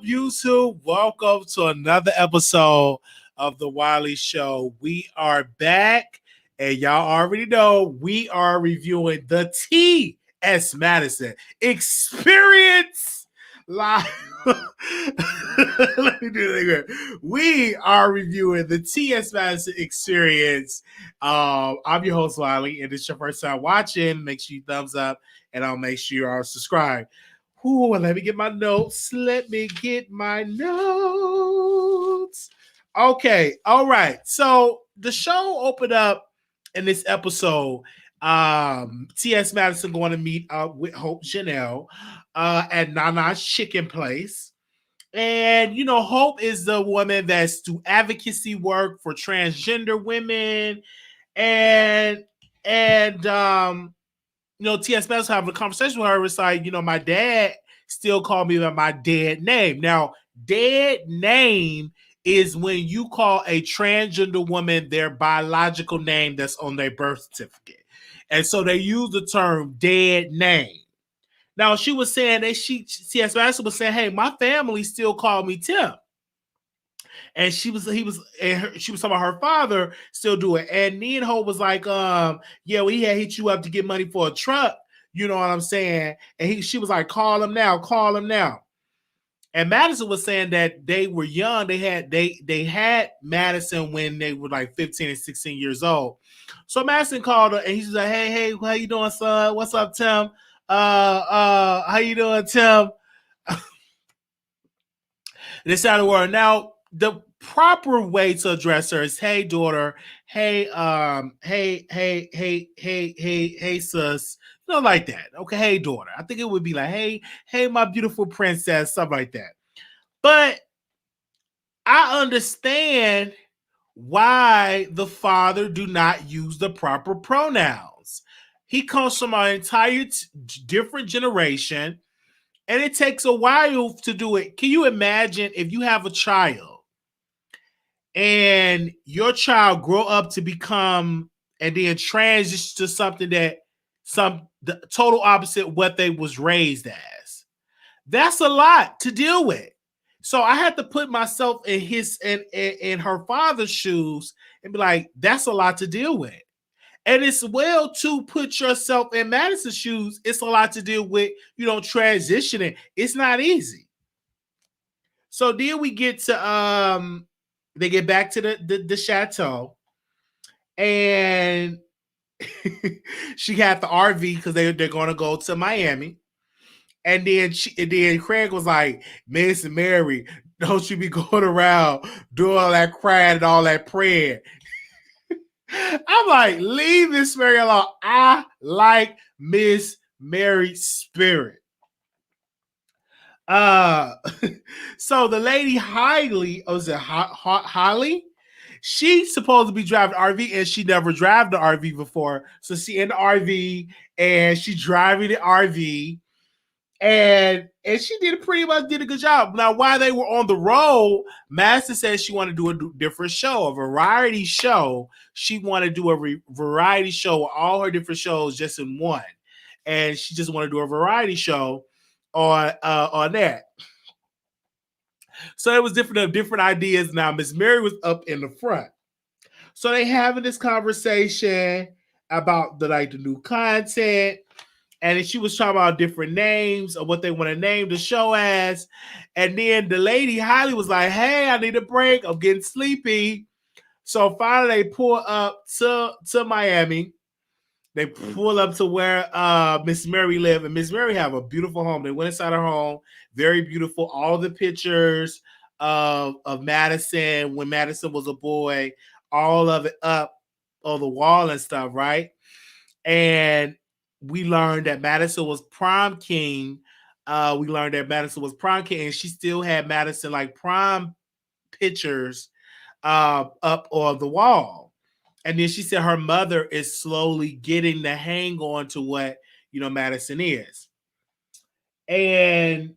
up, YouTube? Welcome to another episode of the Wiley Show. We are back, and y'all already know we are reviewing the T.S. Madison Experience Live. Let me do it again. We are reviewing the T.S. Madison Experience. I'm your host, Wiley, and if it's your first time watching, make sure you thumbs up, and I'll make sure you are subscribed. Ooh, let me get my notes. Okay, all right. So the show opened up in this episode. T.S. Madison going to meet up with Hope Janelle at Nana's Chicken Place. And, you know, Hope is the woman that's do advocacy work for transgender women. And you know, T.S. Madison having a conversation with her. It's like, you know, my dad still called me by my dead name. Now, dead name is when you call a transgender woman their biological name that's on their birth certificate. And so they use the term dead name. Now, she was saying that T.S. Madison was saying, hey, my family still call me Tim. And she was talking about her father still do it. And me and Hope was like, yeah, well, he had hit you up to get money for a truck. You know what I'm saying? And she was like, call him now. And Madison was saying that they were young. They had Madison when they were like 15 and 16 years old. So Madison called her and he's like, hey, how you doing, son? What's up, Tim? How you doing, Tim? This out of word. Now, the proper way to address her is, hey, daughter, hey, sis, you know, like that. Okay, hey, daughter. I think it would be like, hey, my beautiful princess, something like that. But I understand why the father do not use the proper pronouns. He comes from an entire different generation, and it takes a while to do it. Can you imagine if you have a child and your child grow up to become and then transition to something that the total opposite what they was raised as? That's a lot to deal with. So I had to put myself in in her father's shoes and be like, that's a lot to deal with. And it's well to put yourself in Madison's shoes. It's a lot to deal with, you know, transitioning. It's not easy. So then we get to they get back to the chateau, and she had the RV because they're gonna go to Miami. And then Craig was like, Miss Mary, don't you be going around doing all that crying and all that praying. I'm like, leave Miss Mary alone. I like Miss Mary's spirit. So the lady Holly, Holly? She's supposed to be driving RV, and she never drove the RV before. So she in the RV, and she driving the RV, and she pretty much did a good job. Now, while they were on the road, Madison said she wanted to do a different show, a variety show. She wanted to do a variety show with all her different shows just in one, and she just wanted to do a variety show on that. So it was different ideas. Now Miss Mary was up in the front, so they having this conversation about the new content. And then she was talking about different names of what they want to name the show as. And then the lady Holly was like, hey, I need a break. I'm getting sleepy. So finally they pull up to Miami. They pull up to where Miss Mary lived. And Miss Mary have a beautiful home. They went inside her home. Very beautiful. All the pictures of Madison when Madison was a boy. All of it up on the wall and stuff, right? And we learned that Madison was prom king. And she still had Madison like prom pictures up on the wall. And then she said her mother is slowly getting the hang on to what, you know, Madison is. And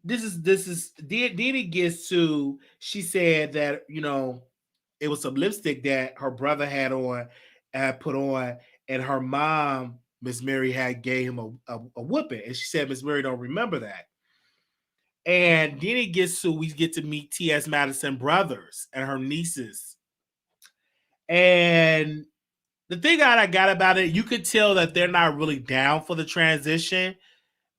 this is then it gets to, she said that, you know, it was some lipstick that her brother had put on, and her mom, Miss Mary, had gave him a whooping. And she said Miss Mary don't remember that. And then it gets to, we get to meet T.S. Madison brothers and her nieces. And the thing that I got about it, you could tell that they're not really down for the transition.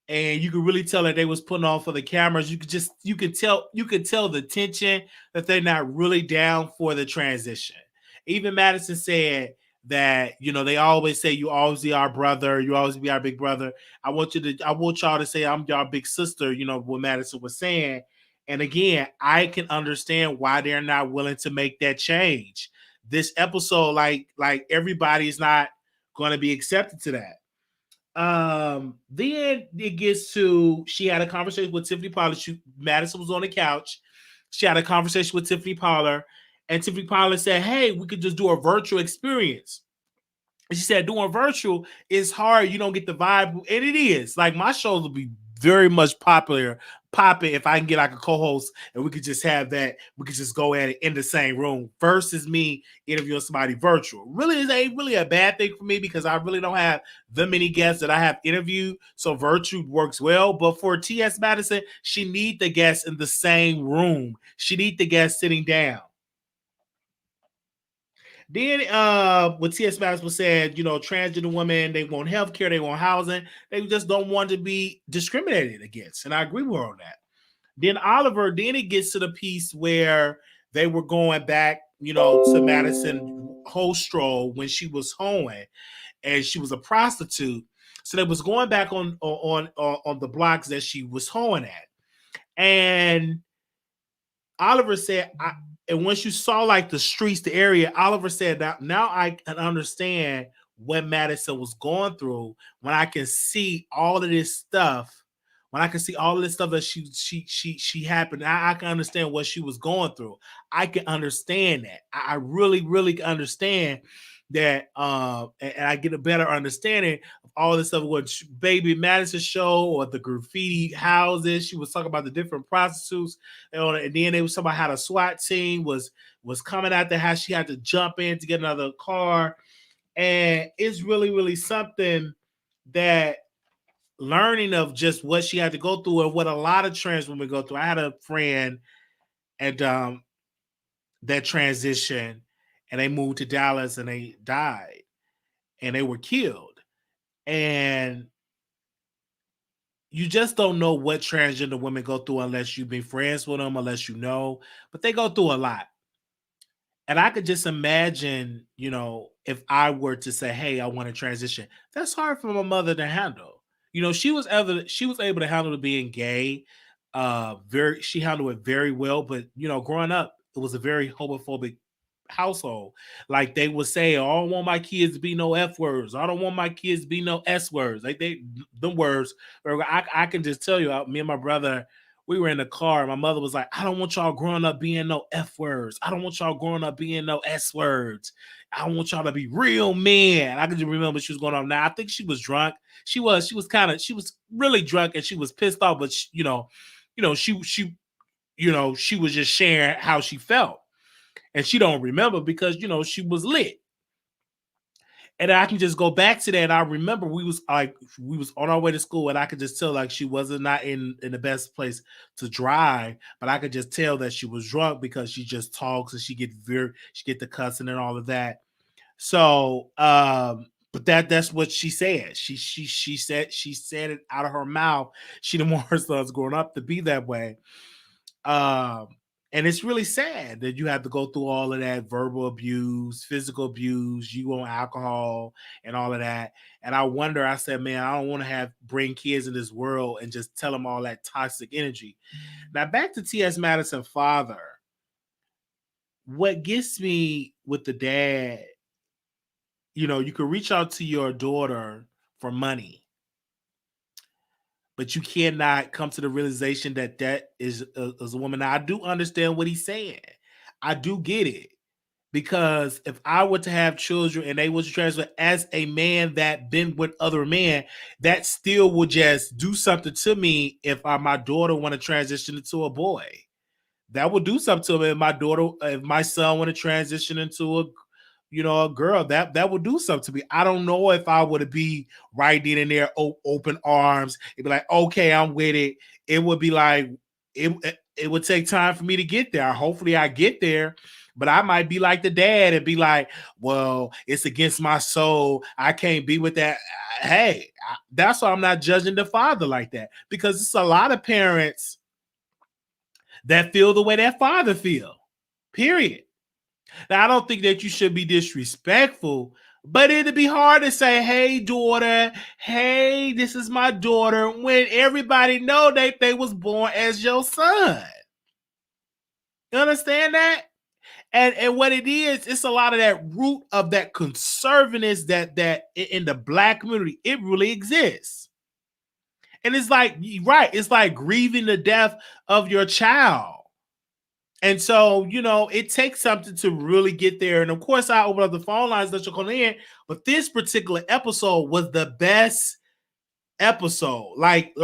And you could really tell that they was putting on for the cameras. You could tell the tension that they're not really down for the transition. Even Madison said that, they always say you always be our brother, you always be our big brother. I want y'all to say I'm y'all big sister, what Madison was saying. And again, I can understand why they're not willing to make that change. This episode, like everybody's not going to be accepted to that. Then it gets to, she had a conversation with Tiffany Pollard. Madison was on the couch. She had a conversation with Tiffany Pollard, and Tiffany Pollard said, "Hey, we could just do a virtual experience." And she said, "Doing virtual is hard. You don't get the vibe," and it is. Like, my shows will be very much popping if I can get like a co-host and we could just have that. We could just go at it in the same room versus me interviewing somebody virtual. Really is really a bad thing for me because I really don't have the many guests that I have interviewed. So virtual works well. But for T.S. Madison, she need the guests in the same room. She need the guests sitting down. Then what T.S. Madison said, transgender women, they want healthcare, they want housing, they just don't want to be discriminated against. And I agree with her on that. Then Oliver, then it gets to the piece where they were going back, to Madison Holstrow when she was hoeing and she was a prostitute. So they was going back on the blocks that she was hoeing at. And Oliver said, and once you saw like the streets, the area, Oliver said that now I can understand what Madison was going through when I can see all of this stuff. When I can see all of this stuff that she happened, I can understand what she was going through. I can understand that. I really, really can understand that, and I get a better understanding of all this stuff. What Baby Madison show or the graffiti houses, she was talking about the different prostitutes, and then they was talking about how the SWAT team was coming out there, how she had to jump in to get another car, and it's really, really something that learning of just what she had to go through and what a lot of trans women go through. I had a friend and that transition, and they moved to Dallas and they died and they were killed. And you just don't know what transgender women go through unless you've been friends with them, unless you know, but they go through a lot. And I could just imagine, if I were to say, "Hey, I want to transition," that's hard for my mother to handle. She was able to handle being gay. She handled it very well. But growing up, it was a very homophobic household. Like they would say, "Oh, I don't want my kids to be no F words. I don't want my kids to be no S words." Like them words. I can just tell you, me and my brother, we were in the car. My mother was like, "I don't want y'all growing up being no F words. I don't want y'all growing up being no S words. I want y'all to be real men." I can just remember she was going on. Now I think she was drunk. She was really drunk and she was pissed off. But she was just sharing how she felt, and she don't remember because she was lit. And I can just go back to that. And I remember we was on our way to school, and I could just tell like she wasn't not in the best place to drive, but I could just tell that she was drunk because she just talks and she get the cussing and all of that. So, but that's what she said. She said it out of her mouth. She didn't want her sons growing up to be that way. And it's really sad that you have to go through all of that verbal abuse, physical abuse, you on alcohol and all of that. And I said, man, I don't want to bring kids in this world and just tell them all that toxic energy. Now back to T.S. Madison's father. What gets me with the dad, you can reach out to your daughter for money, but you cannot come to the realization that is a woman. Now, I do understand what he's saying. I do get it. Because if I were to have children and they was transfer as a man that been with other men, that still would just do something to me if my daughter want to transition into a boy. That would do something to me if my son want to transition into a girl, that would do something to me. I don't know if I would be right then and there, open arms. It'd be like, okay, I'm with it. It would be like, it would take time for me to get there. Hopefully I get there, but I might be like the dad and be like, well, it's against my soul. I can't be with that. Hey, that's why I'm not judging the father like that, because it's a lot of parents that feel the way that father feel, period. Now, I don't think that you should be disrespectful, but it'd be hard to say, hey, daughter, hey, this is my daughter, when everybody know they was born as your son. You understand that? And what it is, it's a lot of that root of that conservativeness that in the black community, it really exists. And it's like, right, it's like grieving the death of your child. And so, it takes something to really get there. And of course, I open up the phone lines that you're calling in. But this particular episode was the best episode. Like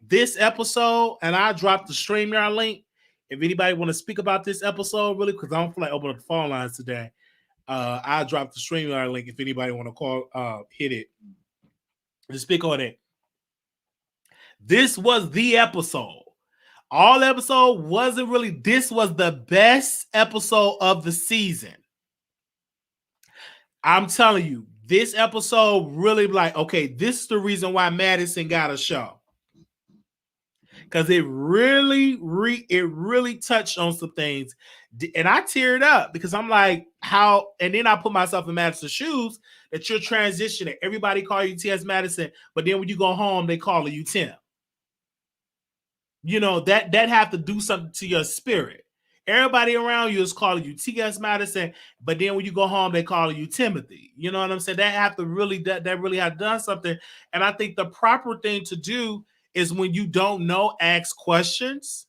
this episode, and I dropped the StreamYard link. If anybody want to speak about this episode, really, because I don't feel like opening up the phone lines today, I dropped the StreamYard link. If anybody want to call, hit it to speak on it. This was the episode. All episode wasn't really, this was the best episode of the season. I'm telling you, this episode really like, okay, this is the reason why Madison got a show. Because it really touched on some things. And I teared up because I'm like, how, and then I put myself in Madison's shoes, that you're transitioning. Everybody call you T.S. Madison, but then when you go home, they call you Tim. That have to do something to your spirit. Everybody around you is calling you T.S. Madison, but then when you go home, they call you Timothy. You know what I'm saying? That have to really, that really have done something. And I think the proper thing to do is, when you don't know, ask questions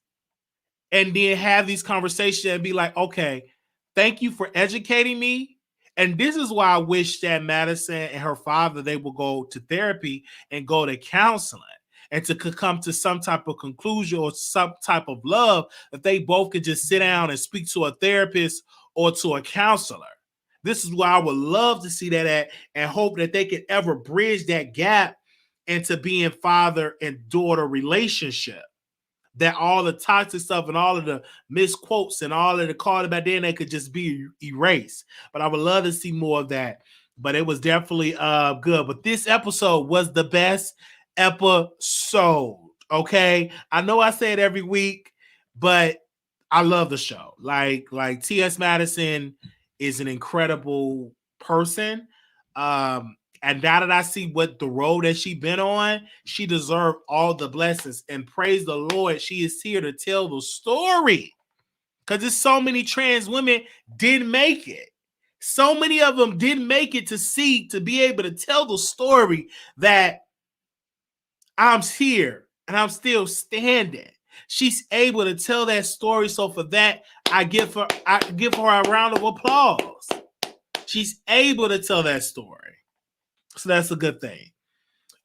and then have these conversations and be like, okay, thank you for educating me. And this is why I wish that Madison and her father, they will go to therapy and go to counseling, and to come to some type of conclusion or some type of love, that they both could just sit down and speak to a therapist or to a counselor. This is where I would love to see that at, and hope that they could ever bridge that gap into being father and daughter relationship. That all the toxic stuff and all of the misquotes and all of the call back then, they could just be erased. But I would love to see more of that. But it was definitely good. But this episode was the best episode. Okay, I know I say it every week, but I love the show. Like T.S. Madison is an incredible person. And now that I see what the road that she been on, she deserved all the blessings. And praise the Lord, she is here to tell the story. Because there's so many trans women didn't make it. So many of them didn't make it to be able to tell the story that I'm here and I'm still standing. She's able to tell that story. So for that, I give her a round of applause. She's able to tell that story. So that's a good thing.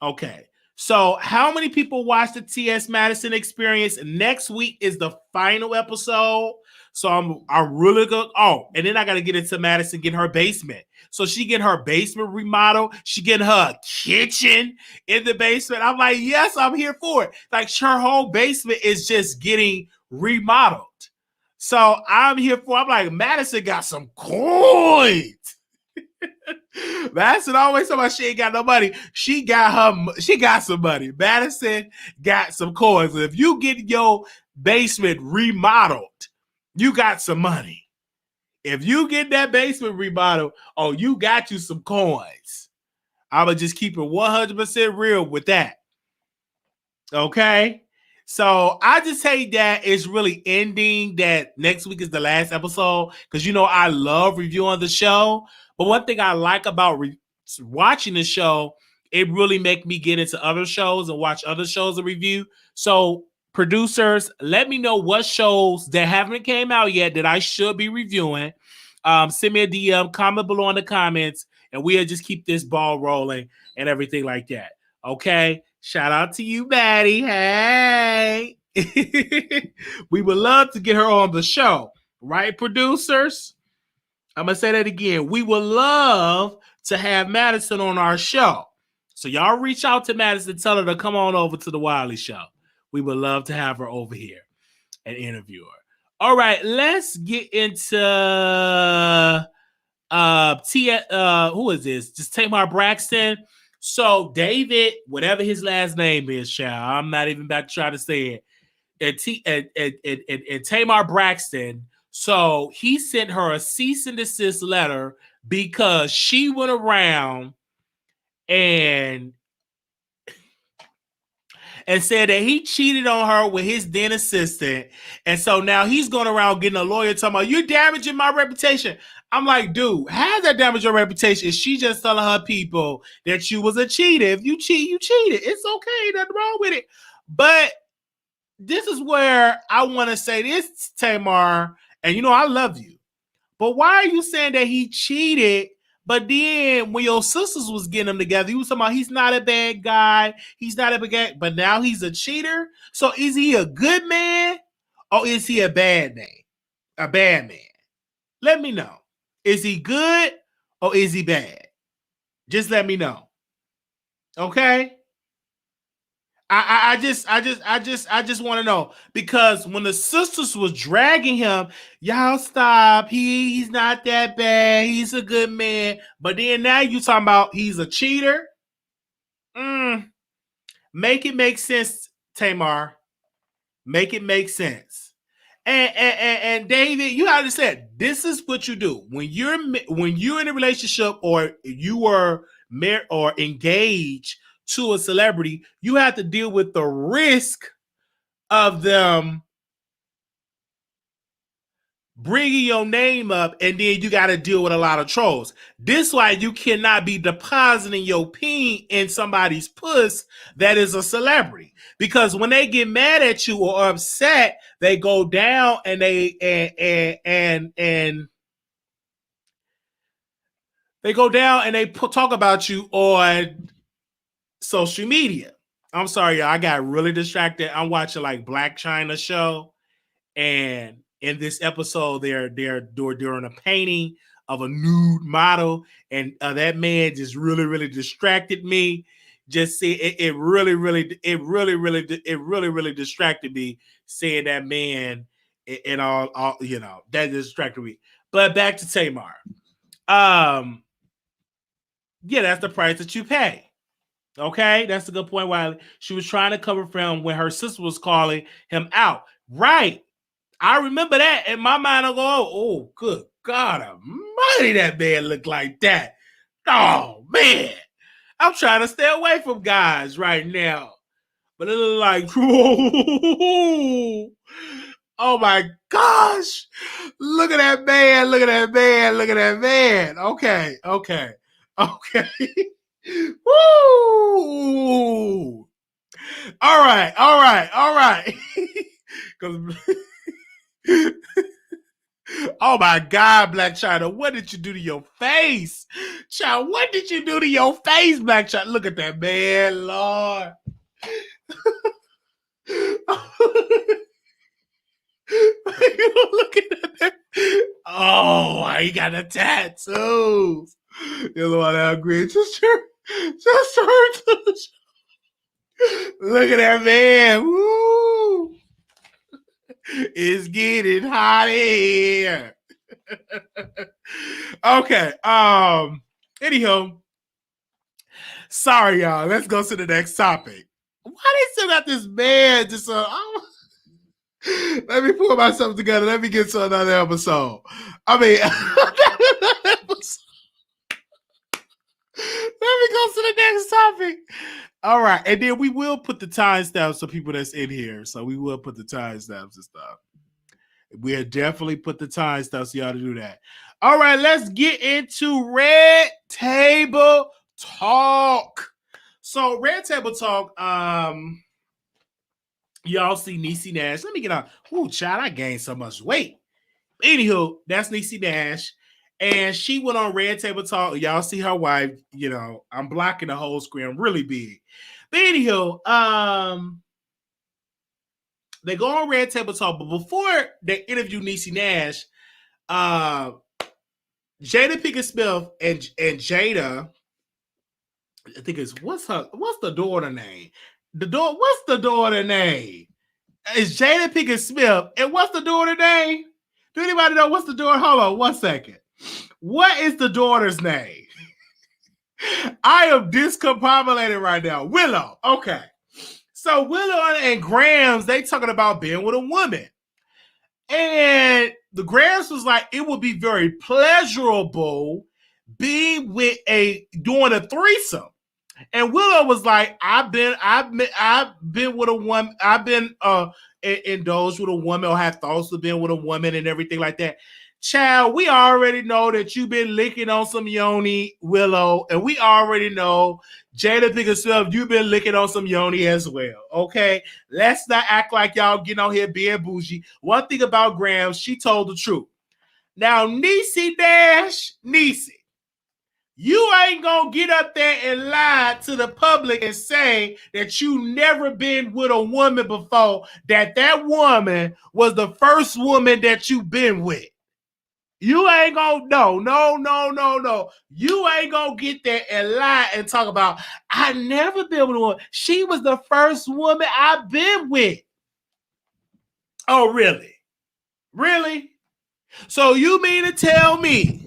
Okay. So how many people watched the T.S. Madison Experience? Next week is the final episode. So I'm really good. Oh, and then I got to get into Madison getting her basement. So she getting her basement remodeled. She getting her kitchen in the basement. I'm like, yes, I'm here for it. Like, her whole basement is just getting remodeled. So I'm here for it. I'm like, Madison got some coins. Madison always talking about she ain't got no money. She got some money. Madison got some coins. If you get your basement remodeled, you got some money. If you get that basement remodeled, oh, you got you some coins. I would just keep it 100% real with that. Okay? So I just hate that it's really ending, that next week is the last episode, because I love reviewing the show. But one thing I like about watching the show, it really make me get into other shows and watch other shows and review. So producers, let me know what shows that haven't came out yet that I should be reviewing. Send me a DM, comment below in the comments, and we'll just keep this ball rolling and everything like that. Okay? Shout out to you, Maddie. Hey. We would love to get her on the show. Right, producers? I'm going to say that again. We would love to have Madison on our show. So y'all reach out to Madison, tell her to come on over to the Wiley Show. We would love to have her over here. an interviewer. All right, let's get into who is this? Just Tamar Braxton. So David, whatever his last name is, child, I'm not even about to try to say it. And Tamar Braxton. So he sent her a cease and desist letter because she went around and said that he cheated on her with his then assistant. And so now he's going around getting a lawyer talking about, you're damaging my reputation. I'm like, dude, how's that damage your reputation? Is she just telling her people that you was a cheater? If you cheat, you cheated. It's okay. Nothing wrong with it. But this is where I want to say this, Tamar, and you know, I love you. But why are you saying that he cheated? But then when your sisters was getting them together, you was talking about he's not a bad guy. He's not a bad guy, but now he's a cheater. So is he a good man or is he a bad man? A bad man. Let me know. Is he good or is he bad? Just let me know. Okay? I just want to know, because when the sisters was dragging him, y'all stop. He's not that bad. He's a good man. But then now you talking about he's a cheater. Make it make sense, Tamar. Make it make sense. And David, you understand, this is what you do when you're in a relationship or you are married or engaged to a celebrity. You have to deal with the risk of them bringing your name up, and then you got to deal with a lot of trolls. This why you cannot be depositing your peen in somebody's puss that is a celebrity, because when they get mad at you or upset, they go down and they talk about you on social media. I'm sorry, y'all. I got really distracted. I'm watching like Black China show, and in this episode, they're doing a painting of a nude model, and that man just really distracted me. Just see it really distracted me seeing that man and all you know, that distracted me. But back to Tamar. Yeah, that's the price that you pay. Okay, that's a good point, Wiley. She was trying to cover for him when her sister was calling him out. Right. I remember that. In my mind, I go, oh, good God almighty, that man looked like that. Oh, man. I'm trying to stay away from guys right now. But it looked like, oh my gosh. Look at that man. Look at that man. Look at that man. Okay. Woo! All right. Oh my God, Black China, what did you do to your face? Child, what did you do to your face, Black China? Look at that man, Lord. Look at that. Oh, he got a tattoo. You know what I agree? Just turn to the show. Look at that man. Woo. It's getting hot in here. Okay. Anyhow, sorry, y'all. Let's go to the next topic. Why they still got this man? Just let me pull myself together. Let me get to another episode. I mean, let me go to the next topic. All right, and then we will put the timestamps for people that's in here. So we will put the timestamps and stuff. We'll definitely put the timestamps so y'all to do that. All right, let's get into Red Table Talk. So Red Table Talk, y'all see Niecy Nash. Let me get on. Ooh, child, I gained so much weight. Anywho, that's Niecy Nash. And she went on Red Table Talk. Y'all see her wife. You know, I'm blocking the whole screen really big. But anywho, they go on Red Table Talk. But before they interview Niecy Nash, Jada Pinkett Smith and Jada, I think it's what's the daughter name? What's the daughter name? It's Jada Pinkett Smith. And what's the daughter name? Do anybody know what's the daughter? Hold on 1 second. What is the daughter's name? I am discombobulated right now. Willow. Okay. So Willow and Grams, they talking about being with a woman. And the Grams was like, it would be very pleasurable being with doing a threesome. And Willow was like, I've been with a woman, I've been indulged with a woman or have thoughts of being with a woman and everything like that. Child, we already know that you've been licking on some yoni, Willow, and we already know Jada Pinkett Smith, you've been licking on some yoni as well. Okay, let's not act like y'all getting on here being bougie. One thing about Graham, she told the truth. Now, Niecy Nash, you ain't gonna get up there and lie to the public and say that you never been with a woman before, that woman was the first woman that you been with. You ain't gonna, no. You ain't gonna get there and lie and talk about, I never been with a woman. She was the first woman I've been with. Oh, really? Really? So you mean to tell me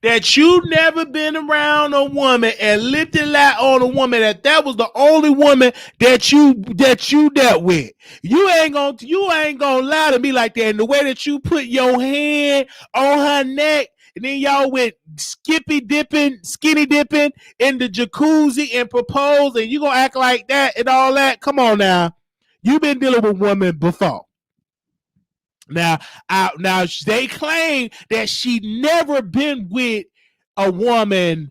that you never been around a woman and lived a lie on a woman that was the only woman that you dealt with? You ain't gonna lie to me like that. And the way that you put your hand on her neck, and then y'all went skinny dipping in the jacuzzi and proposed, and you gonna act like that and all that? Come on now, you been dealing with women before. Now they claim that she never been with a woman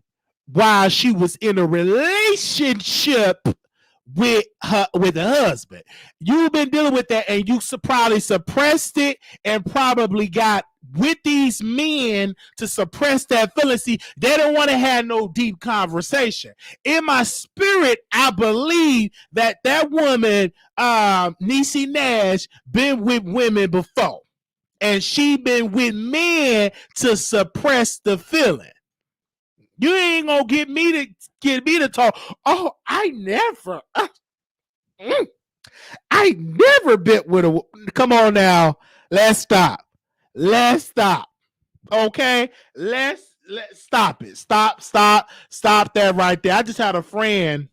while she was in a relationship with her husband. You've been dealing with that, and you probably suppressed it, and probably got with these men to suppress that feeling. See, they don't want to have no deep conversation. In my spirit, I believe that woman, Niecy Nash, been with women before, and she been with men to suppress the feeling. You ain't gonna get me to talk. Oh, I never been with a. Come on now, let's stop. Okay, let's stop it. Stop that right there. I just had a friend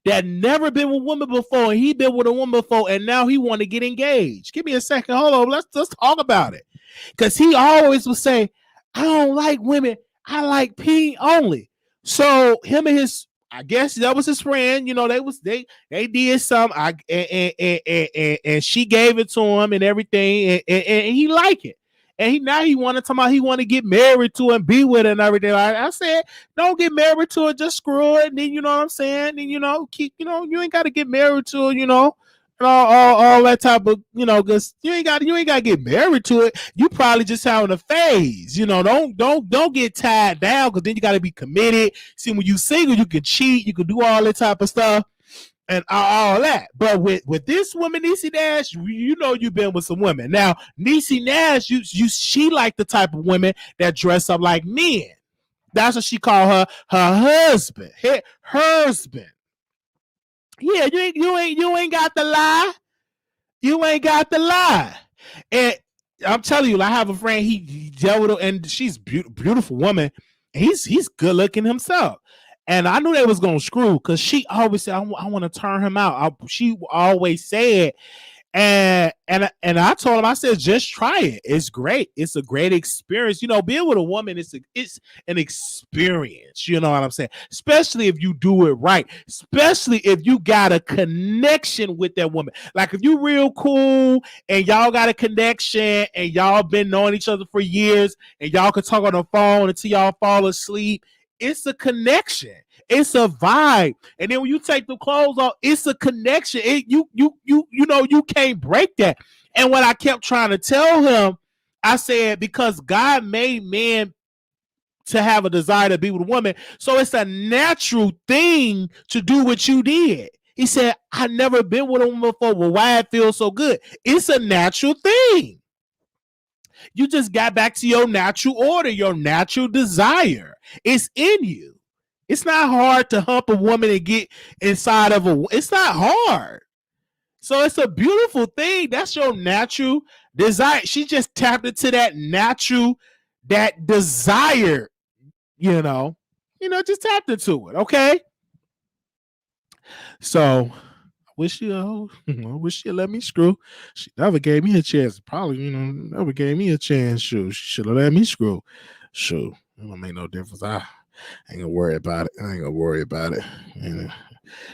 that never been with a woman before, and he been with a woman before, and now he want to get engaged. Give me a second. Hold on. Let's talk about it. Because he always would say, I don't like women. I like P only. So him and his, I guess that was his friend. You know, they did some. And she gave it to him and everything, and he liked it. And he wanted to get married to her and be with her and everything. I said, don't get married to her, just screw it. And then, you know what I'm saying? And, you ain't got to get married to her, all that type of, because you ain't got to get married to it. You probably just having a phase, don't get tied down, because then you got to be committed. See, when you single, you can cheat, you can do all that type of stuff and all that. But with this woman, Niecy Nash, you've been with some women. Now, Niecy Nash, she like the type of women that dress up like men. That's what she called her husband. Her husband. Yeah, you ain't got to lie. You ain't got to lie. And I'm telling you, I have a friend, he dealt with her, and she's beautiful woman. He's good looking himself. And I knew they was gonna screw, because she always said, I want to turn him out. She always said, and I told him, I said, just try it. It's great. It's a great experience. Being with a woman, it's an experience. You know what I'm saying? Especially if you do it right. Especially if you got a connection with that woman. Like if you real cool and y'all got a connection and y'all been knowing each other for years and y'all can talk on the phone until y'all fall asleep. It's a connection. It's a vibe. And then when you take the clothes off, it's a connection. You can't break that. And what I kept trying to tell him, I said, because God made men to have a desire to be with a woman, so it's a natural thing to do what you did. He said, I never been with a woman before. Well, why it feels so good? It's a natural thing. You just got back to your natural order, your natural desire. It's in you. It's not hard to hump a woman and get inside of it's not hard. So it's a beautiful thing. That's your natural desire. She just tapped into that natural, that desire, just tapped into it. Okay. So I wish she'd let me screw. She never gave me a chance. Probably, never gave me a chance. Shoot, she should have let me screw. Shoot, it don't make no difference. I ain't gonna worry about it.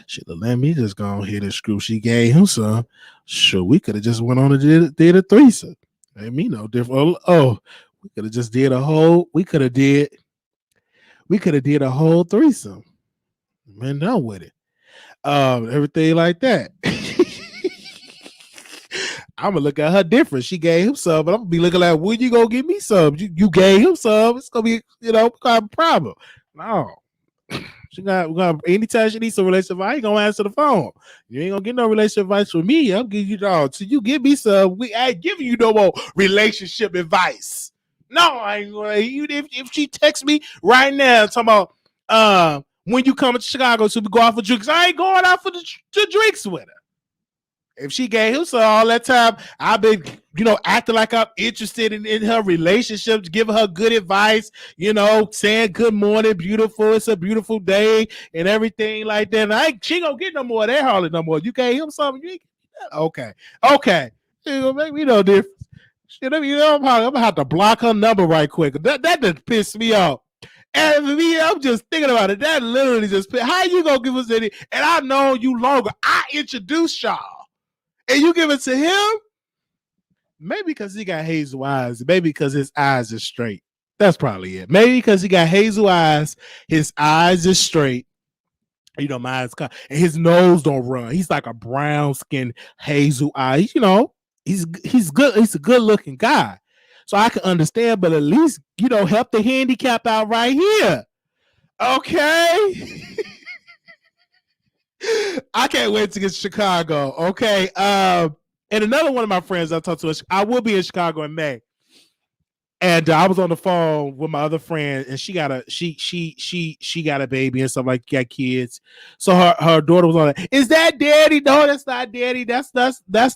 Should have let me just go ahead and screw. She gave him some. Sure, we could have just went on and did a threesome. Ain't me no different. Oh, we could have just did a whole. We could have did a whole threesome. Man, done with it. Everything like that. I'm gonna look at her different. She gave him some, but I'm gonna be looking like, when you gonna give me some? You gave him some. It's gonna be, kind of a problem. No. She got anytime she needs some relationship, I ain't gonna answer the phone. You ain't gonna get no relationship advice from me. I'm giving you all. So you give me some. I ain't giving you no more relationship advice. No, I ain't gonna. If she texts me right now talking about when you coming to Chicago so we go out for drinks, I ain't going out for the drinks with her. If she gave him some all that time, I've been, acting like I'm interested in her relationships, giving her good advice, saying good morning, beautiful, it's a beautiful day, and everything like that. And she gonna get no more of that hardly no more. You gave him something, you ain't get that? Okay. It gonna make me no difference. I'm gonna have to block her number right quick. That just pissed me off. And for me, I'm just thinking about it. That literally just pissed. How you gonna give us any? And I've known you longer. I introduced y'all. And you give it to him? Maybe because he got hazel eyes. Maybe because his eyes are straight. That's probably it. Maybe because he got hazel eyes, his eyes are straight. My eyes cut, and his nose don't run. He's like a brown skinned hazel eyes. He's good. He's a good looking guy. So I can understand, but at least, help the handicap out right here. Okay. I can't wait to get to Chicago. Okay. And another one of my friends I talked to, I will be in Chicago in May. And I was on the phone with my other friend, and she got a baby and stuff, like got kids. So her daughter was on it. Is that daddy? No, that's not daddy. That's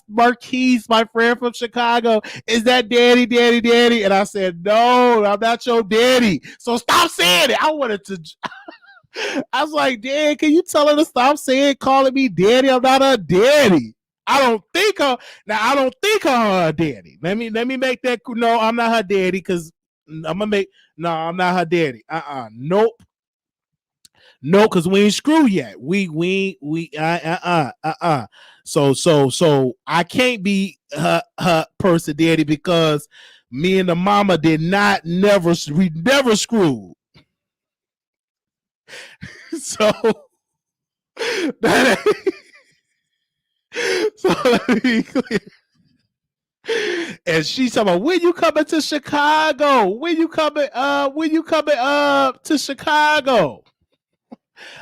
Marquise, my friend from Chicago. Is that daddy? And I said, no, I'm not your daddy. So stop saying it. I was like, Dad, can you tell her to stop calling me daddy? I'm not her daddy. I don't think her daddy. Let me make that. No, I'm not her daddy, because I'm not her daddy. Nope. No, because we ain't screwed yet. So I can't be her person daddy, because me and the mama we never screwed. So let me be clear. And she's talking about, when you coming to Chicago? When you coming to Chicago?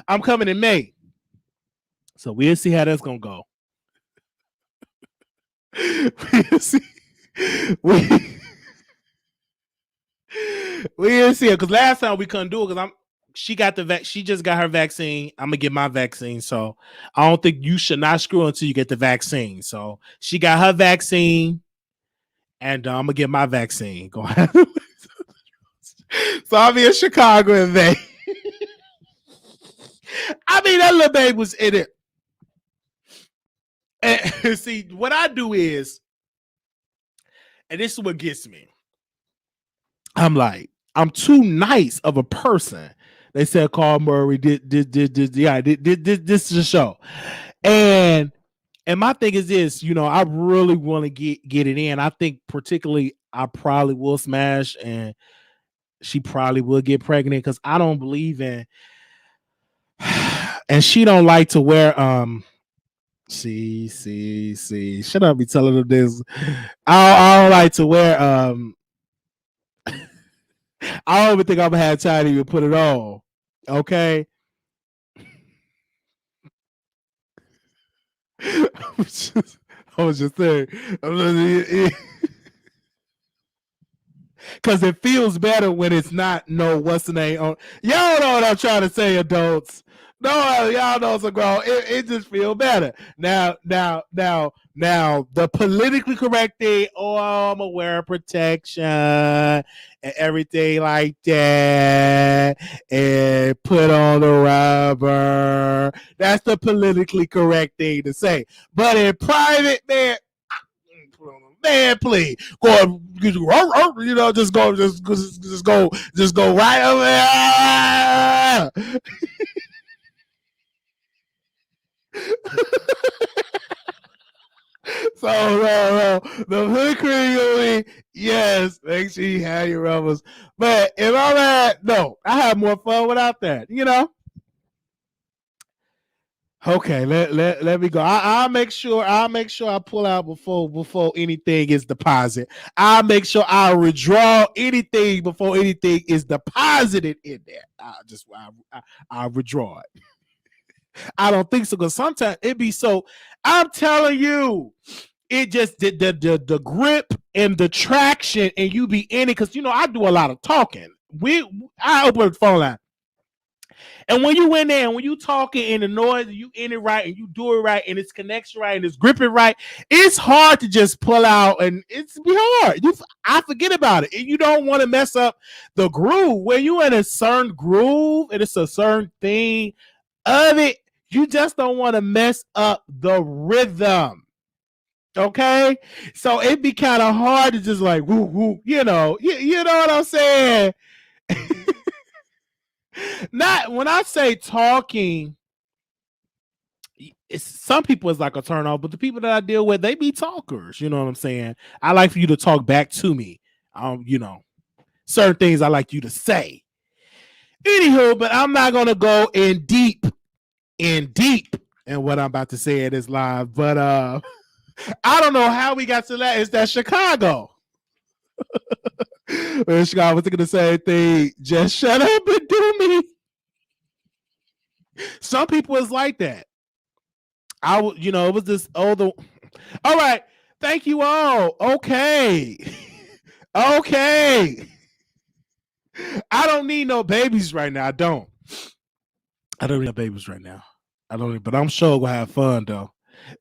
I'm coming in May. So we'll see how that's gonna go. We'll see. We'll see it, because last time we couldn't do it because she just got her vaccine. I'm gonna get my vaccine, so I don't think you should not screw until you get the vaccine. So she got her vaccine, and I'm gonna get my vaccine. So I'll be in Chicago in May. I mean, that little babe was in it. And see, what I do is, and this is what gets me, I'm like, I'm too nice of a person. They said Carl Murray this is a show. And my thing is this, I really want to get it in. I think particularly I probably will smash, and she probably will get pregnant, because I don't believe in, and she don't like to wear shut up, be telling them this. I don't like to wear I don't even think I'm gonna have time to even put it on. Okay. I was just saying, because it feels better when it's not what's the name on. Y'all know what I'm trying to say, adults. No, y'all know some grown. It just feel better. Now, the politically correct thing, oh, I'm gonna wear protection and everything like that, and put on the rubber. That's the politically correct thing to say. But in private, man, please go, you know, just go right over there. So the hood cream, yes, make sure you have your rubbers. But if I'm no, I have more fun without that. You know. Okay, let me go. I'll make sure I pull out before anything is deposited. I'll make sure I withdraw anything before anything is deposited in there. I'll withdraw it. I don't think so because sometimes it be so. I'm telling you, it just the grip and the traction, and you be in it because you know I do a lot of talking. I open the phone line, and when you in there and when you talking in the noise, you in it right and you do it right and it's connection right and it's gripping right, it's hard to just pull out and it's be hard. I forget about it. And you don't want to mess up the groove. When you in a certain groove and it's a certain thing of it, you just don't want to mess up the rhythm. Okay, so it'd be kind of hard to just like woo woo, you know what I'm saying. Not when I say talking, it's some people it's like a turn off, but the people that I deal with, they be talkers. You know what I'm saying? I like for you to talk back to me. You know, certain things I like you to say. Anywho, but I'm not gonna go in deep and what I'm about to say it is live, but I don't know how we got to that. Is that Chicago? Chicago was thinking the same thing. Just shut up and do me. Some people is like that. It was this older. All right. Thank you all. Okay. Okay. I don't need no babies right now. I don't need no babies right now. I don't, but I'm sure we'll have fun though.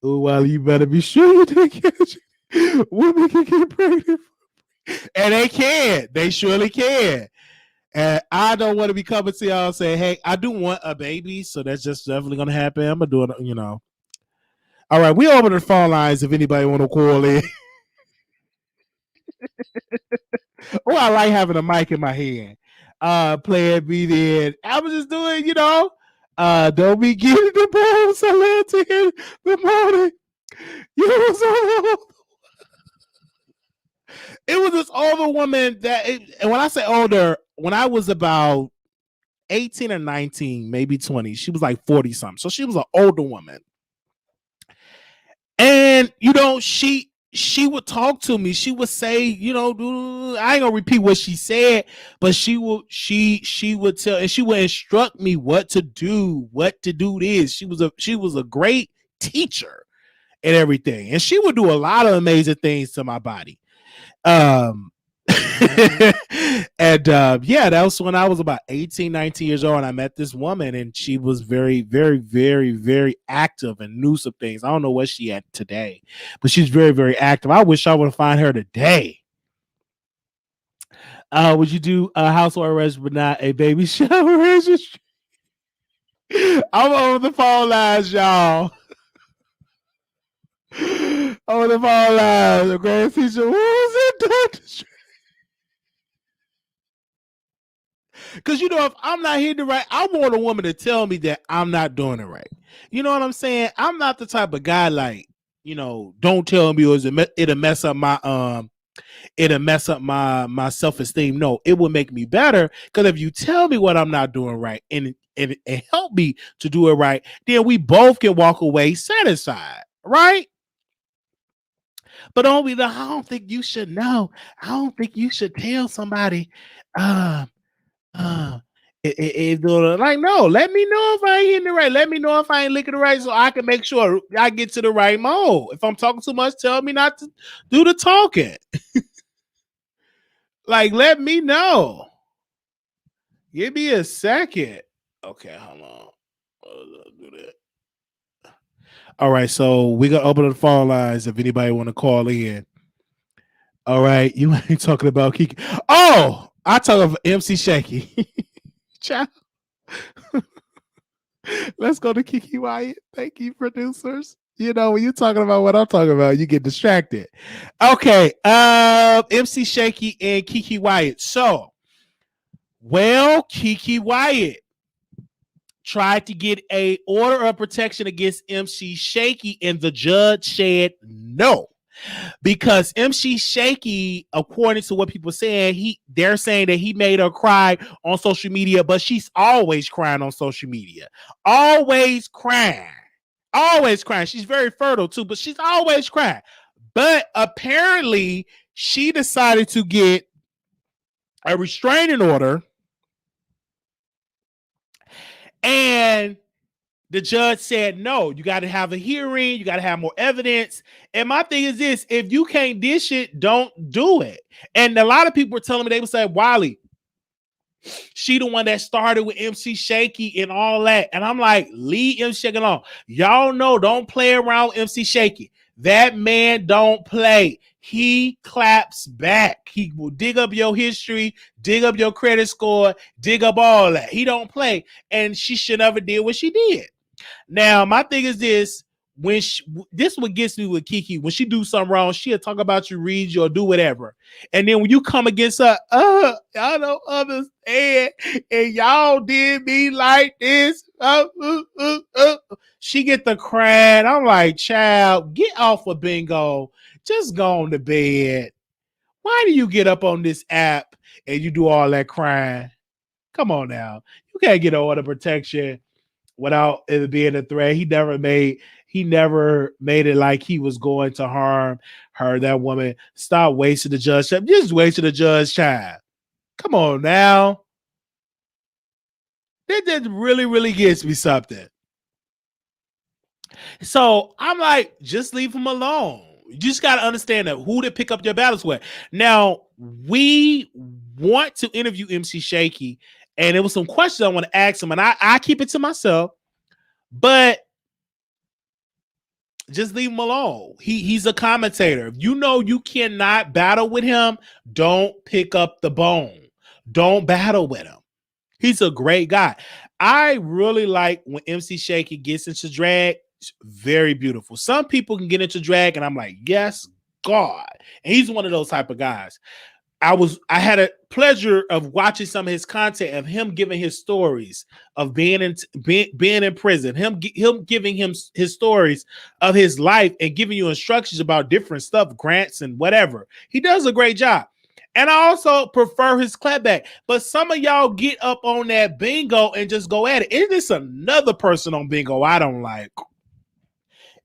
Ooh, well, you better be sure you take care. Women can get pregnant. And they can. They surely can. And I don't want to be coming to y'all and say, hey, I do want a baby, so that's just definitely gonna happen. I'm gonna do it, you know. All right, we open the phone lines if anybody want to call in. Oh, I like having a mic in my hand. Play it, be there. I was just doing, you know. Don't be getting the balls. I love to hear the morning. It was this older woman and when I say older, when I was about 18 or 19, maybe 20, she was like 40 something. So she was an older woman. And, you know, she would talk to me. She would say, you know, I ain't gonna repeat what she said, but she would tell, and she would instruct me what to do this. She was a great teacher and everything. And she would do a lot of amazing things to my body. And yeah, that was when I was about 18, 19 years old, and I met this woman, and she was very, very, very, very active and knew some things. I don't know what she had today, but she's very, very active. I wish I would find her today. Would you do a household arrest but not a baby shower registry? I'm over the phone lines, y'all. Over the phone lines. The grand teacher, what was it, Dr. Because, you know, if I'm not hitting it right, I want a woman to tell me that I'm not doing it right. You know what I'm saying? I'm not the type of guy like, you know, don't tell me or it'll mess up my self-esteem. No, it will make me better. Because if you tell me what I'm not doing right and help me to do it right, then we both can walk away satisfied, right? But I don't think you should know. I don't think you should tell somebody, like, no, let me know if I ain't hitting it right. Let me know if I ain't licking it right so I can make sure I get to the right mode. If I'm talking too much, tell me not to do the talking. Like, let me know. Give me a second. Okay, hold on. Do that. All right, so we're gonna open the phone lines if anybody want to call in. All right, you ain't talking about Keke. Oh, I talk about MC Shakie. Ciao. Let's go to Keke Wyatt. Thank you, producers. You know, when you're talking about what I'm talking about, you get distracted. Okay, MC Shakie and Keke Wyatt. So, well, Keke Wyatt tried to get a order of protection against MC Shakie, and the judge said no. Because MC Shakie, according to what people saying, they're saying that he made her cry on social media, but she's always crying on social media. Always crying. Always crying. She's very fertile too, but she's always crying. But apparently, she decided to get a restraining order, and the judge said, no, you got to have a hearing. You got to have more evidence. And my thing is this, if you can't dish it, don't do it. And a lot of people were telling me, they would say, Wiley, she the one that started with MC Shakie and all that. And I'm like, leave MC Shakie alone. Y'all know, don't play around with MC Shakie. That man don't play. He claps back. He will dig up your history, dig up your credit score, dig up all that. He don't play. And she should never did what she did. Now, my thing is this: this what gets me with Keke. When she do something wrong, she'll talk about you, read you, or do whatever. And then when you come against her, y'all don't understand, and y'all did me like this. She get the crying. I'm like, child, get off of bingo. Just go on to bed. Why do you get up on this app and you do all that crying? Come on now. You can't get an order of protection without it being a threat. He never made it like he was going to harm her, that woman. Stop wasting the judge time. Just wasting the judge time. Come on now. That really, really gets me something. So I'm like, just leave him alone. You just got to understand that who to pick up your battles with. Now, we want to interview MC Shakie, and there was some questions I want to ask him, and I keep it to myself. But just leave him alone. He's a commentator. If you know you cannot battle with him, don't pick up the bone. Don't battle with him. He's a great guy. I really like when MC Shakie gets into drag. It's very beautiful. Some people can get into drag, and I'm like, yes, God. And he's one of those type of guys. I had a pleasure of watching some of his content, of him giving his stories of being in prison, him giving his stories of his life and giving you instructions about different stuff, grants and whatever. He does a great job. And I also prefer his clapback. But some of y'all get up on that bingo and just go at it. Is this another person on bingo I don't like?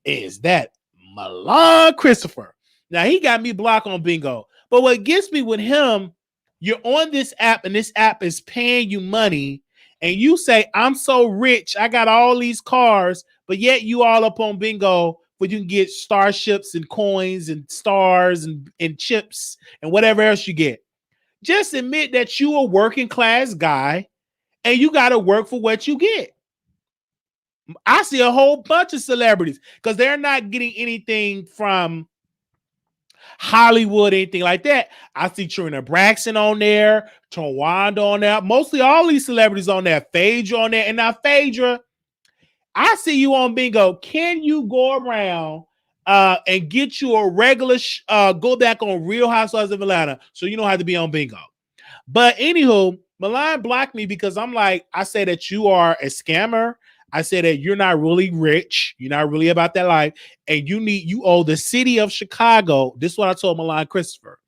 Is that Milan Christopher? Now, he got me blocked on bingo. But what gets me with him, you're on this app, and this app is paying you money, and you say, I'm so rich, I got all these cars, but yet you all up on bingo where you can get starships and coins and stars and chips and whatever else you get. Just admit that you a working class guy, and you got to work for what you get. I see a whole bunch of celebrities because they're not getting anything from Hollywood, anything like that. I see Trina Braxton on there, Tawanda on there, mostly all these celebrities on there, Phaedra on there. And now, Phaedra, I see you on bingo. Can you go around and get you a regular go back on Real Housewives of Atlanta so you don't have to be on bingo? But anywho, Milan blocked me because I'm like, I say that you are a scammer. I say that you're not really rich. You're not really about that life. And you owe the city of Chicago. This is what I told Milan Christopher.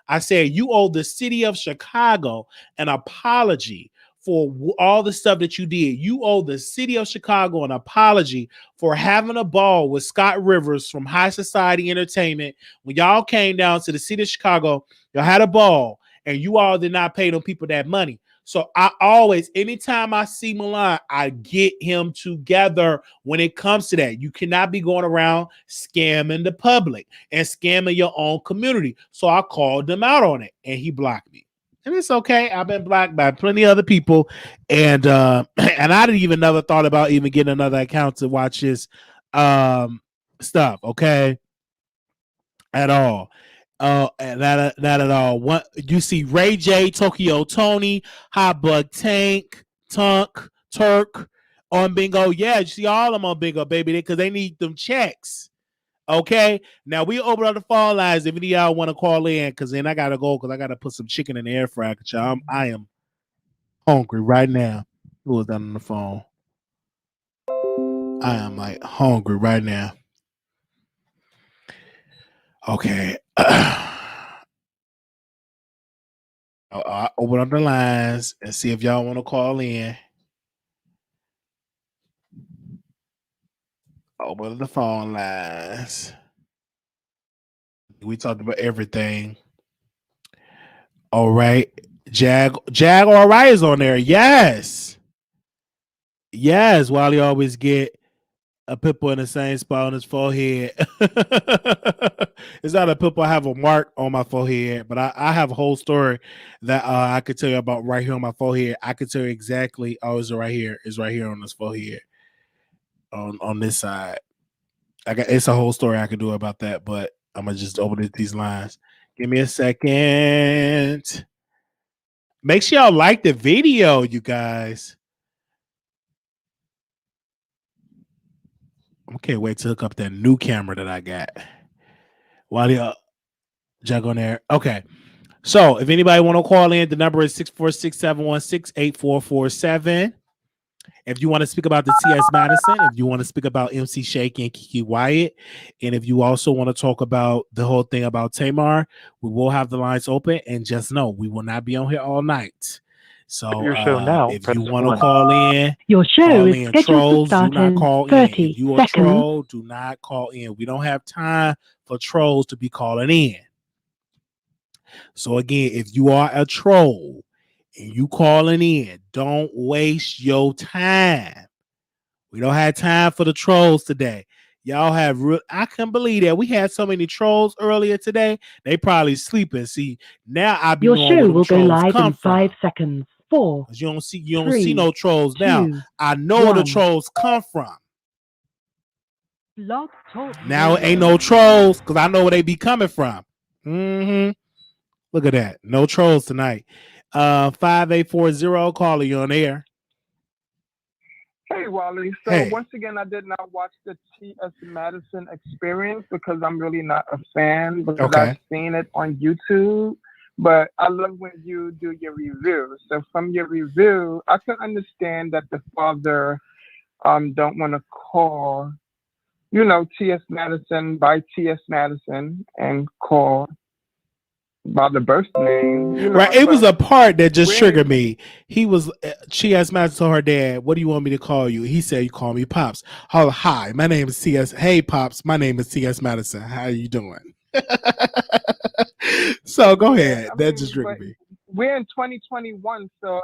I said, you owe the city of Chicago an apology for all the stuff that you did. You owe the city of Chicago an apology for having a ball with Scott Rivers from High Society Entertainment. When y'all came down to the city of Chicago, y'all had a ball, and you all did not pay them people that money. So I always, anytime I see Milan, I get him together when it comes to that. You cannot be going around scamming the public and scamming your own community. So I called him out on it, and he blocked me. And it's okay. I've been blocked by plenty of other people, and and I didn't even never thought about even getting another account to watch this stuff. Okay, at all. Not at all. What you see? Ray J, Tokyo Tony, Hot Bug Tank, Turk on Bingo. Yeah, you see all of them on Bingo, baby, because they need them checks. Okay, now we open up the phone lines if any of y'all want to call in, because then I gotta go because I gotta put some chicken in the air fryer. I am hungry right now. Who was down on the phone? I am like hungry right now. Okay. I'll open up the lines and see if y'all want to call in. Open up the phone lines. We talked about everything. All right. All right is on there. Yes. Yes. Wiley always get a pimple in the same spot on his forehead. It's not a pimple. I have a mark on my forehead, but I have a whole story that I could tell you about right here on my forehead. I could tell you exactly. Oh, it's right here. It's right here on this forehead. On this side. It's a whole story I could do about that, but I'm gonna just open these lines. Give me a second. Make sure y'all like the video, you guys. I can't wait to hook up that new camera that I got. While y'all jug on there. Okay. So if anybody want to call in, the number is 646-716-8447. If you want to speak about the TS Madison, if you want to speak about MC Shakie and Keke Wyatt, and if you also want to talk about the whole thing about Tamar, we will have the lines open. And just know we will not be on here all night. So Your show now, if you want one. to call in, your show call is in. scheduled Trolls, to start do not in call in. 30 If you are a seconds. troll, do not call in. We don't have time for trolls to be calling in. So again, if you are a troll and you calling in, don't waste your time. We don't have time for the trolls today. Y'all have I can't believe that we had so many trolls earlier today. They probably sleeping. See, now I be Your knowing show where the will go trolls live come in from. 5 seconds. 4. You don't see no trolls now. 2, I know where the 1. trolls come from. Blog Talk Now it Radio. ain't no trolls because I know where they be coming from. Look at that. No trolls tonight. 5840 caller, you on air. Hey, Wally. So Hey. Once again, I did not watch the T.S. Madison experience because I'm really not a fan because I've seen it on YouTube. But I love when you do your review. So from your review, I can understand that the father don't want to call, T.S. Madison by T.S. Madison and call by the birth name. Right. It was a part that just triggered me. She asked Madison to her dad, what do you want me to call you? He said, you call me Pops. Hi, my name is C.S. Hey, Pops, my name is T.S. Madison. How are you doing? So go ahead. That just triggered me. We're in 2021, so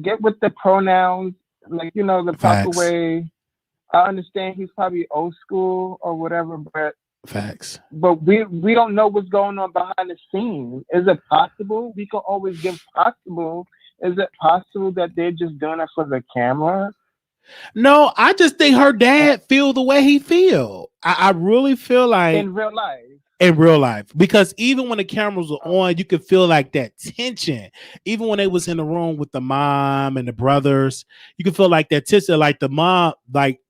get with the pronouns, the proper way. I understand he's probably old school or whatever, but facts. But we don't know what's going on behind the scenes. Is it possible? We can always give possible. Is it possible that they're just doing it for the camera? No, I just think her dad feel the way he feel. I really feel like in real life. In real life, because even when the cameras were on, you could feel like that tension. Even when they was in the room with the mom and the brothers, you could feel like that tension. Like the mom, like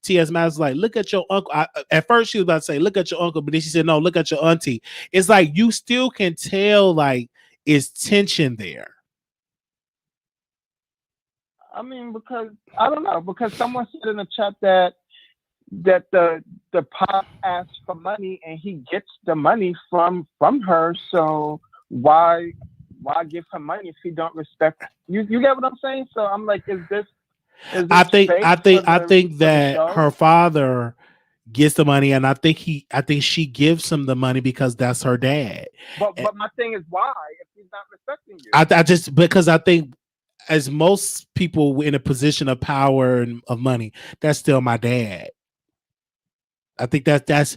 T.S. Madison, like, look at your uncle. At first, she was about to say, look at your uncle, but then she said, no, look at your auntie. It's like you still can tell, like, it's tension there. I mean, because I don't know, because someone said in the chat that the pop asks for money and he gets the money from her. So why give her money if he don't respect you? You get what I'm saying? So I'm like, is this I think that her father gets the money, and I think she gives him the money because that's her dad. But my thing is, why if he's not respecting you? Because I think as most people in a position of power and of money, that's still my dad. I think that's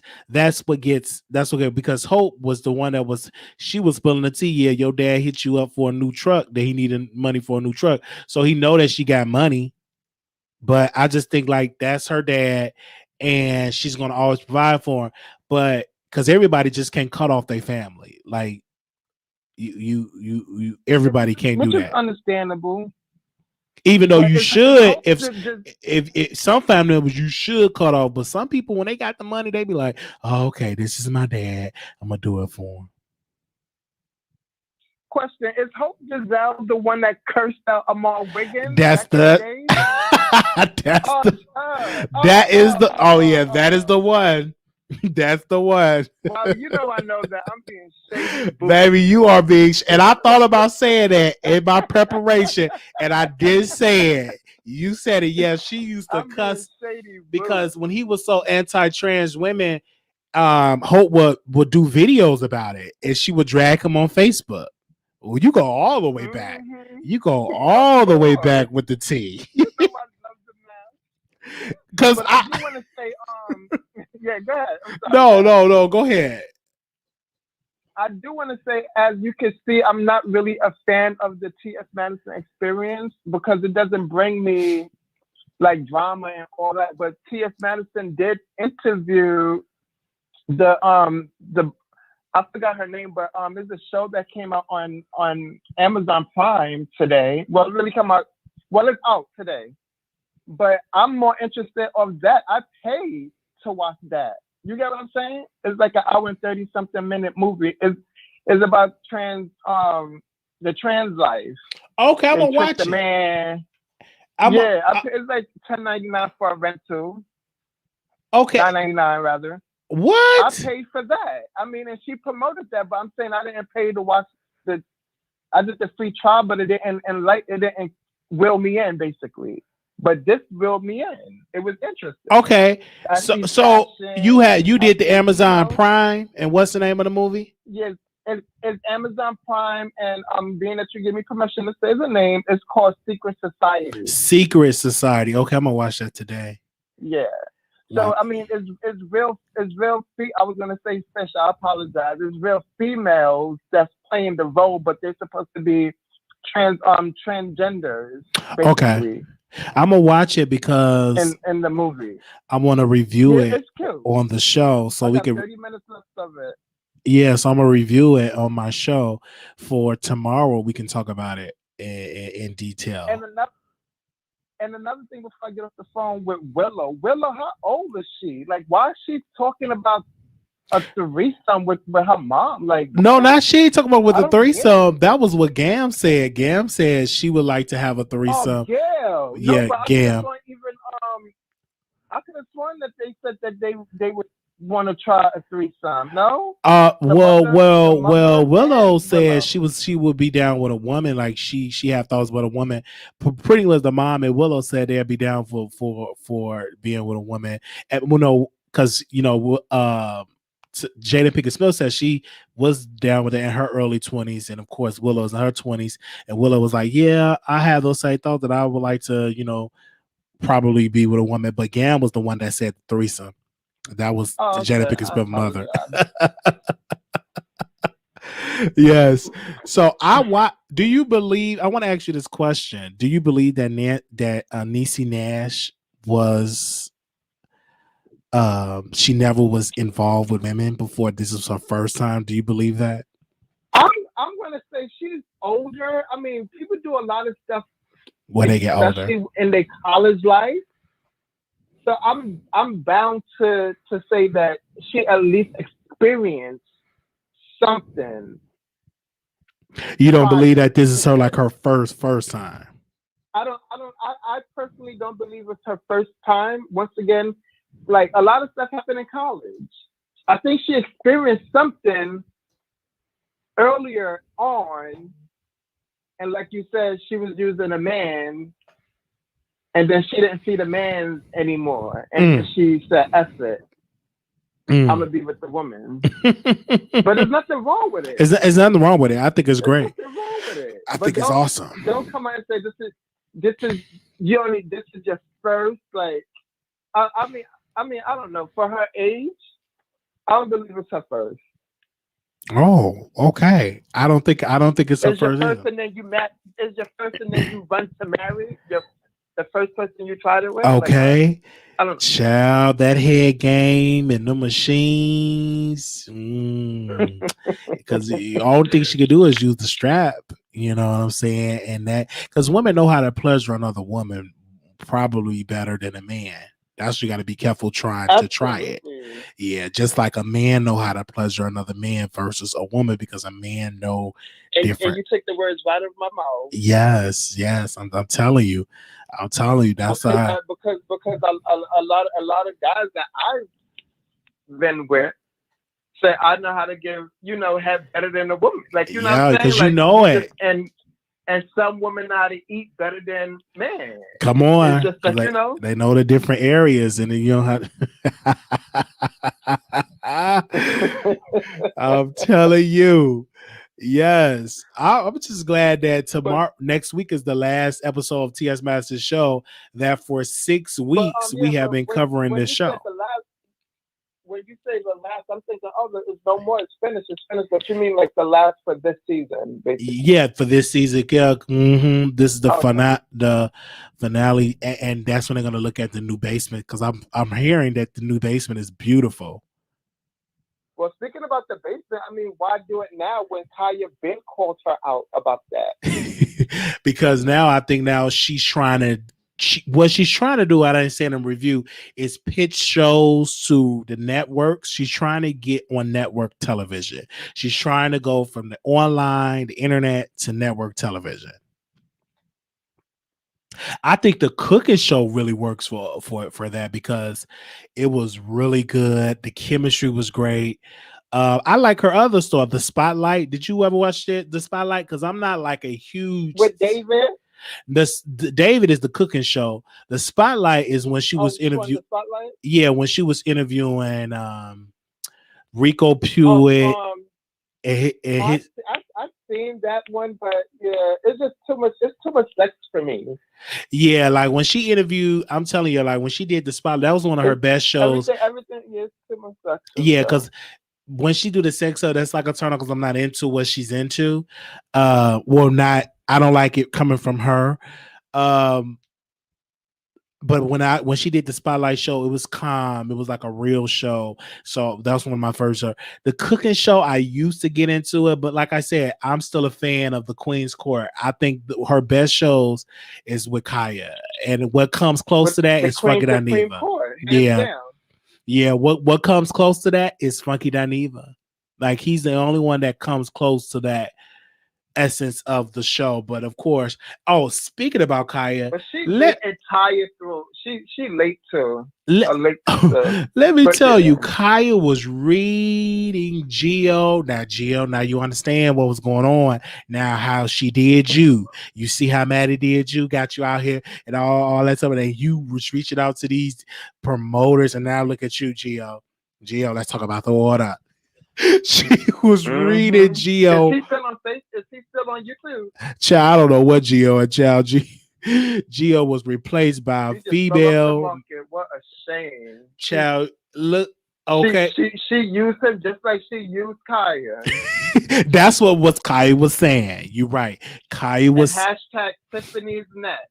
what gets because Hope was the one that she was spilling the tea. Yeah, your dad hit you up for a new truck that he needed money for a new truck, so he know that she got money. But I just think like that's her dad, and she's gonna always provide for him. But because everybody just can't cut off their family, like everybody can't do which is that. understandable. Even though you should, if some family members you should cut off, but some people when they got the money, they be like, "Oh, okay, this is my dad. I'm gonna do it for him." Question: Is Hope Giselle the one that cursed out Amal Wiggins? That is the one. That's the one. Well, you know I know that. I'm being shady. Baby, you are being and I thought about saying that in my preparation, and I did say it. You said it. Yeah, she used to cuss because when he was so anti-trans women, Hope would do videos about it, and she would drag him on Facebook. Well, you go all the way back. You go all the way back with the tea. Because I do want to say, yeah, go ahead. No, go ahead. I do want to say, as you can see, I'm not really a fan of the T.S. Madison experience because it doesn't bring me like drama and all that. But T.S. Madison did interview the I forgot her name, but there's a show that came out on Amazon Prime today. Well, it really came out. Well, it's out today. But I'm more interested of that. I paid to watch that. You get what I'm saying? It's like an hour and 30-something minute movie. It's about the trans life. Okay, I'm gonna watch it. Man. It's like $10.99 for a rental. Okay. $9.99 rather. What? I paid for that. I mean, and she promoted that, but I'm saying I didn't pay to watch I did the free trial, but it didn't will me in basically. But this reeled me in. It was interesting. Okay, so you did the Amazon Prime, and what's the name of the movie? Yes, it's Amazon Prime, and being that you give me permission to say the name, it's called Secret Society. Secret Society. Okay, I'm gonna watch that today. Yeah. So I mean, it's real. I was gonna say fish. I apologize. It's real females that's playing the role, but they're supposed to be transgenders. Basically. Okay. I'm gonna watch it because in the movie I want to review it on the show, so we can 30 minutes left of it. Yeah, so I'm gonna review it on my show for tomorrow. We can talk about it in detail. And another thing before I get off the phone with Willow, how old is she? Like, why is she talking about a threesome with her mom? Like, no, not she ain't talking about with a threesome. That was what Gam said. Gam said she would like to have a threesome. Oh, yeah, Gam. I could have sworn that they said that they would want to try a threesome. No. Willow said she would be down with a woman. Like she had thoughts about a woman. Pretty much the mom and Willow said they'd be down for being with a woman. And because Jada Pinkett Smith said she was down with it in her early 20s, and of course Willow's in her 20s, and Willow was like, "Yeah, I have those same thoughts that I would like to, probably be with a woman." But Gam was the one that said threesome. That was Jada Pinkett Smith's mother. Yes. So do you believe? I want to ask you this question: do you believe that Niecy Nash was? She never was involved with women before. This was her first time. Do you believe that? I'm gonna say she's older. I mean, people do a lot of stuff when they get older in their college life. So I'm bound to say that she at least experienced something. You don't believe that this is her first time? I personally don't believe it's her first time. Once again, like a lot of stuff happened in college. I think she experienced something earlier on, and like you said, she was using a man, and then she didn't see the man anymore, and she said, "F it, I'm gonna be with the woman." But there's nothing wrong with it. There's nothing wrong with it. I think it's great. There's nothing wrong with it. I think it's awesome. Don't come out and say this is your first. Like, I mean, I mean, I don't know. For her age, I don't believe it's her first. Oh, okay. I don't think it's her Is your first first either. and then you met? Is your first and then you run to marry? The first person you tried it with? Like what? Okay. I don't. Child, that head game and the machines. Because the only thing she could do is use the strap. You know what I'm saying? And that because women know how to pleasure another woman probably better than a man. That's you got to be careful trying to try it. Absolutely. Yeah, just like a man know how to pleasure another man versus a woman because a man know And different. you took the words right out of my mouth. Yes, I'm telling you, that's Because a lot of guys that I've been with say I know how to give head better than a woman. Like you know what yeah, I'm saying? because you Like know you it. just and some women know how to eat better than men. Come on, It's just that they know the different areas, and then you don't have. I'm telling you. Yes, I'm just glad that tomorrow, next week, is the last episode of TS Madison's show. That for 6 weeks we have been covering when this you show. say the last, when you say the last, I'm thinking, oh, it's no more. It's finished. It's finished. But you mean like the last for this season, basically? Yeah, for this season. Yeah, this is the finale, and that's when they're gonna look at the new basement because I'm hearing that the new basement is beautiful. Well, speaking about the basement, I mean, why do it now when Kaya Ben called her out about that? Because now I think now she's trying to what she's trying to do, I didn't say in a review, is pitch shows to the networks. She's trying to get on network television. She's trying to go from the online, the internet to network television. I think the cooking show really works for that because it was really good. The chemistry was great. I like her other stuff, The Spotlight. Did you ever watch it, The Spotlight? Because I'm not like a huge with David. David is the cooking show. The Spotlight is when she was interviewed. Yeah, when she was interviewing Rico Puett. I've seen that one, but yeah, it's just too much. It's too much sex for me. Yeah, like when she interviewed, I'm telling you, like when she did The Spotlight, that was one of her best shows. Everything is too much sex. Yeah, because when she do the sex show, that's like a turn on because I'm not into what she's into. I don't like it coming from her. But when she did the Spotlight show, it was calm. It was like a real show. So that was one of my first. The cooking show, I used to get into it, but like I said, I'm still a fan of the Queen's Court. I think her best shows is with Kaya, and what comes close to that is Funky Dineva. Yeah. What comes close to that is Funky Dineva. Like he's the only one that comes close to that essence of the show. But of course, speaking about Kaya, but she let Kaya through. She late too. Let me tell you, Kaya was reading Geo. Now you understand what was going on. Now how she did you. You see how Maddie did you, got you out here and all that stuff. And you was reaching out to these promoters, and now look at you, Geo. Geo, let's talk about the order. She was reading Geo. Is he still on Facebook? Is he still on YouTube? Child, I don't know what Geo and Child Geo was replaced by a female. What a shame. Child, look, okay. She used him just like she used Kaya. That's what Kaya was saying. You're right. Kaya was hashtag Tiffany's net.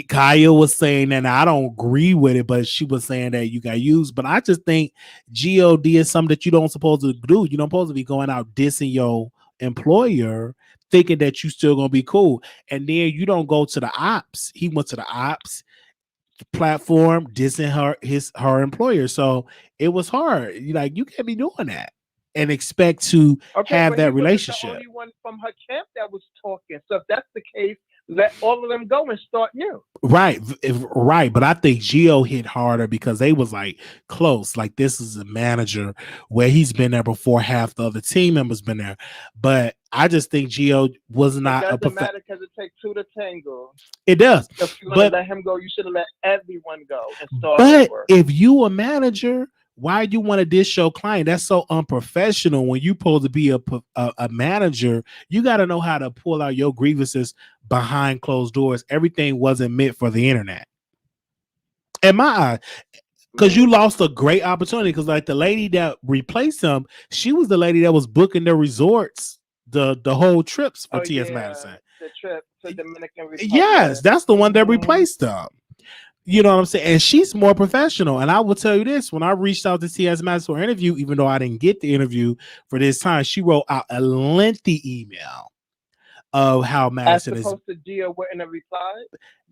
Kaya was saying that, and I don't agree with it, but she was saying that you got used. But I just think Geo did something that you don't supposed to do. You don't supposed to be going out dissing your employer, thinking that you still gonna be cool, and then you don't go to the ops. He went to the ops platform dissing her employer. So it was hard. You can't be doing that and expect to have that relationship. The only one from her camp that was talking. So if that's the case, let all of them go and start new. Right. But I think Geo hit harder because they was like close. Like this is a manager where he's been there before half the other team members been there. But I just think Geo was not. It doesn't matter because it takes two to tango. It does. If you want to let him go, you should have let everyone go and start. But if you a manager, why you want to diss your client? That's so unprofessional. When you supposed to be a manager, you got to know how to pull out your grievances behind closed doors. Everything wasn't meant for the internet. In my eye, Because you lost a great opportunity. Because like the lady that replaced him, she was the lady that was booking the resorts, the whole trips for T.S. Madison. The trip to Dominican Republic. Yes, that's the one that replaced them. You know what I'm saying? And she's more professional. And I will tell you this, when I reached out to T.S. Madison for an interview, even though I didn't get the interview for this time, she wrote out a lengthy email of how Madison as opposed to Gio wouldn't have replied.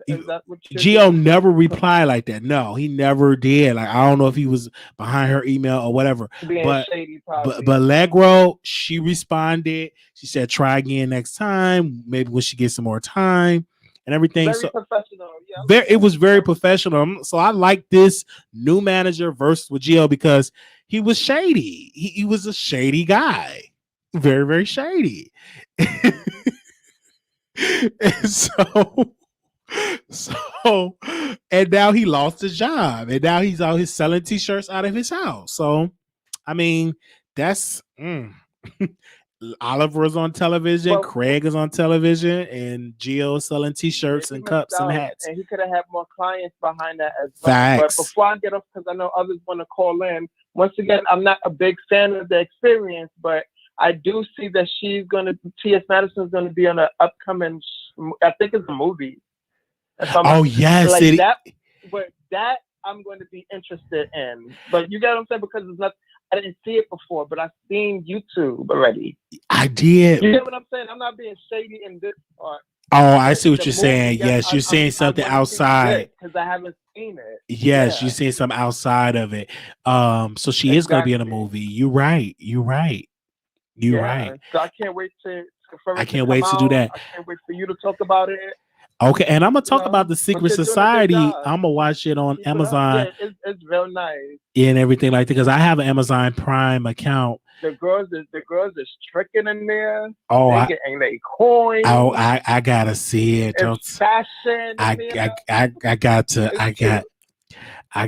Is that what Gio never replied like that? No, he never did. Like I don't know if he was behind her email or whatever. But shady, but Legro, she responded. She said, "Try again next time. Maybe when she gets some more time and everything." Very professional. Yeah, it was very professional. So I like this new manager versus with Gio because he was shady. He was a shady guy. Very, very shady. And so and now he lost his job and now he's out here selling t-shirts out of his house. So I mean that's Oliver is on television, Craig is on television, and Gio is selling t-shirts and cups and hats. And he could have had more clients behind that as well. Facts. But before I get off, because I know others want to call in, once again, I'm not a big fan of the experience, but I do see that T.S. Madison is going to be on an upcoming, I think it's a movie. Yes. Like that, but that I'm going to be interested in. But you get what I'm saying? Because it's not, I didn't see it before, but I've seen YouTube already. I did. You get what I'm saying? I'm not being shady in this part. Oh, I see what you're saying. Yes, you're seeing something outside. Because I haven't seen it. Yes, you're seeing something outside of it. So she is going to be in a movie. You're right. So I can't wait to do that. I can't wait for you to talk about it. Okay, and I'm gonna talk about The Secret Society. I'm gonna watch it on Amazon. Yeah, it's real nice. And everything like that because I have an Amazon Prime account. The girls is tricking in there. Oh, they getting their coins. Oh, I gotta see it. It's fashion. I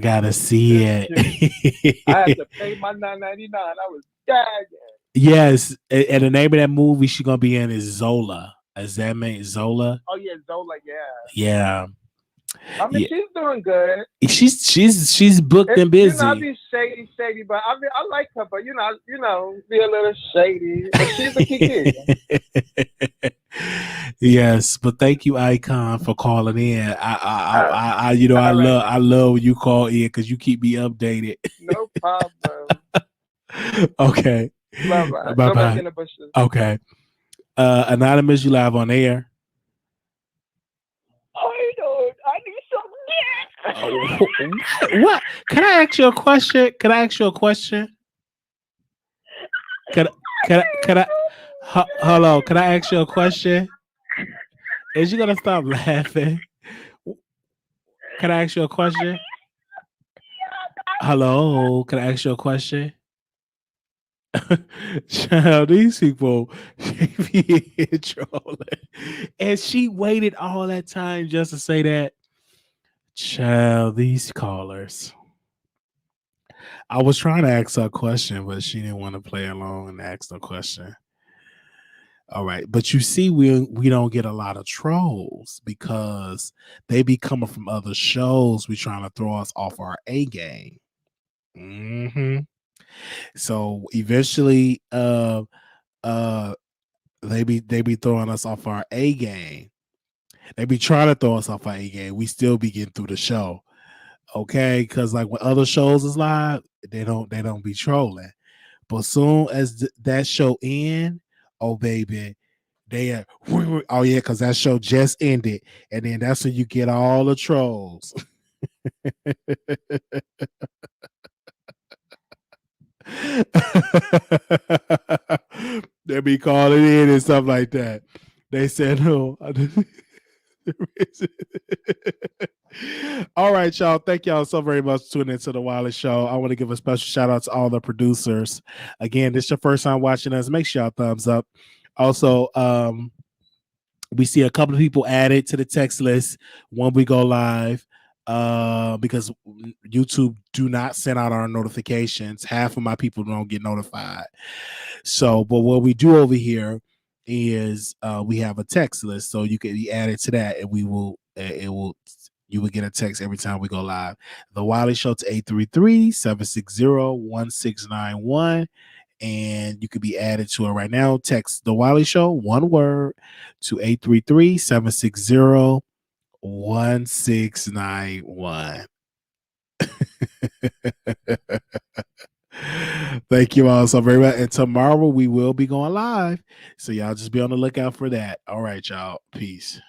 gotta see it. I had to pay my $9.99. I was gagging. Yes, and the name of that movie she's gonna be in is Zola. Is that mean Zola? Oh yeah, Zola. Yeah. I mean, she's doing good. She's booked and busy. I be shady, but I like her. But you know, be a little shady. But she's a Keke. Yes, but thank you, Icon, for calling in. I love when you call in because you keep me updated. No problem. Okay. Bye. Okay. Anonymous, you live on air. What? Can I ask you a question? Hello, can I ask you a question? Is you gonna stop laughing? Can I ask you a question? Hello, can I ask you a question? Child, these people be trolling. And she waited all that time just to say that. Child, these callers. I was trying to ask her a question, but she didn't want to play along and ask the question. All right, but you see, we don't get a lot of trolls because they be coming from other shows. We trying to throw us off our A game. So eventually, they be throwing us off our A game. They be trying to throw us off our A game. We still be getting through the show, okay? Because like when other shows is live, they don't be trolling. But soon as that show end, oh baby, they are, oh yeah, because that show just ended, and then that's when you get all the trolls. They be calling in and stuff like that. They said no. All right, y'all. Thank y'all so very much for tuning into the Wiley Show. I want to give a special shout out to all the producers. Again, this is your first time watching us. Make sure y'all thumbs up. Also, we see a couple of people added to the text list when we go live. Because YouTube do not send out our notifications. Half of my people don't get notified. So, but what we do over here is we have a text list, so you can be added to that, and we will it will you would get a text every time we go live. The Wiley Show to 833-760-1691. And you could be added to it right now. Text The Wiley Show, one word, to 833-760-1691. Thank you all so very much. And tomorrow we will be going live. So y'all just be on the lookout for that. All right, y'all. Peace.